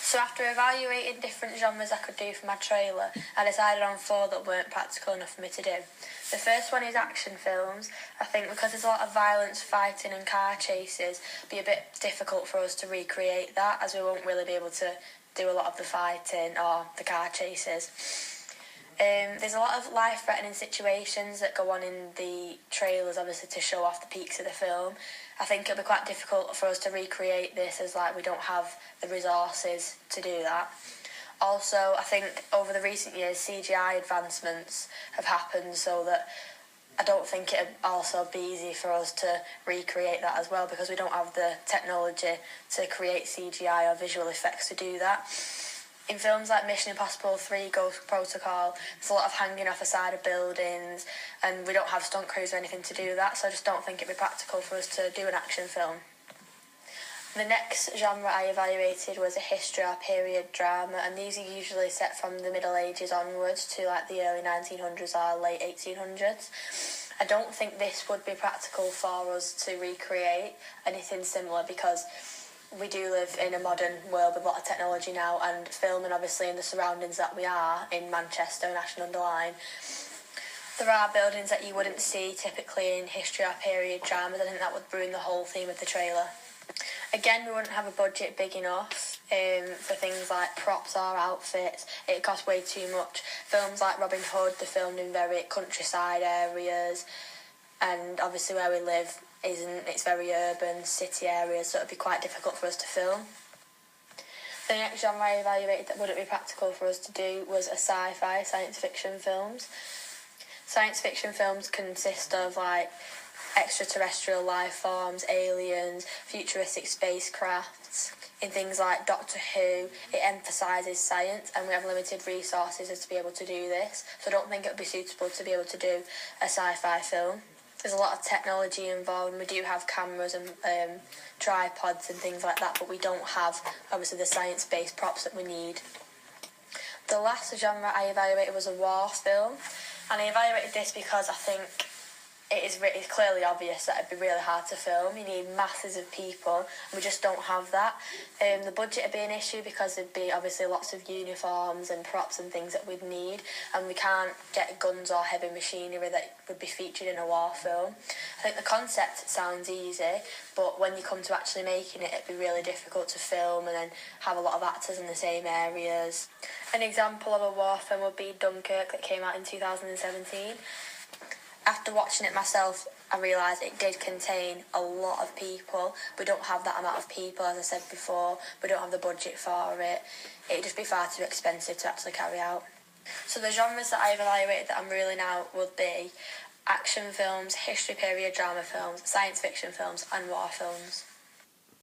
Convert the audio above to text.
So after evaluating different genres I could do for my trailer, I decided on 4 that weren't practical enough for me to do. The first one is action films. I think because there's a lot of violence, fighting and car chases, it'd be a bit difficult for us to recreate that, as we won't really be able to do a lot of the fighting or the car chases. There's a lot of life-threatening situations that go on in the trailers, obviously, to show off the peaks of the film. I think it'll be quite difficult for us to recreate this, as we don't have the resources to do that. Also, I think over the recent years, CGI advancements have happened, so that I don't think it'd also be easy for us to recreate that as well, because we don't have the technology to create CGI or visual effects to do that. In films like Mission Impossible 3, Ghost Protocol, there's a lot of hanging off the side of buildings, and we don't have stunt crews or anything to do that, so I just don't think it'd be practical for us to do an action film. The next genre I evaluated was a history or period drama, and these are usually set from the Middle Ages onwards to the early 1900s or late 1800s. I don't think this would be practical for us to recreate anything similar, because we do live in a modern world with a lot of technology now, and filming obviously in the surroundings that we are in Manchester and Ashton-under-Lyne, there are buildings that you wouldn't see typically in history or period dramas. I think that would ruin the whole theme of the trailer. Again, we wouldn't have a budget big enough for things like props or outfits. It costs way too much. Films like Robin Hood, they're filmed in very countryside areas, and obviously where we live it's very urban, city areas, so it'd be quite difficult for us to film. The next genre I evaluated that wouldn't be practical for us to do was a sci-fi, science fiction films. Science fiction films consist of extraterrestrial life forms, aliens, futuristic spacecrafts. In things like Doctor Who, it emphasises science, and we have limited resources to be able to do this, so I don't think it would be suitable to be able to do a sci-fi film. There's a lot of technology involved, and we do have cameras and tripods and things like that, but we don't have, obviously, the science-based props that we need. The last genre I evaluated was a war film, and I evaluated this because I think it's clearly obvious that it'd be really hard to film. You need masses of people, and we just don't have that. The budget would be an issue, because there'd be obviously lots of uniforms and props and things that we'd need, and we can't get guns or heavy machinery that would be featured in a war film. I think the concept sounds easy, but when you come to actually making it, it'd be really difficult to film and then have a lot of actors in the same areas. An example of a war film would be Dunkirk, that came out in 2017. After watching it myself, I realised it did contain a lot of people. We don't have that amount of people, as I said before. We don't have the budget for it. It'd just be far too expensive to actually carry out. So the genres that I've evaluated that I'm ruling out would be action films, history period drama films, science fiction films and war films.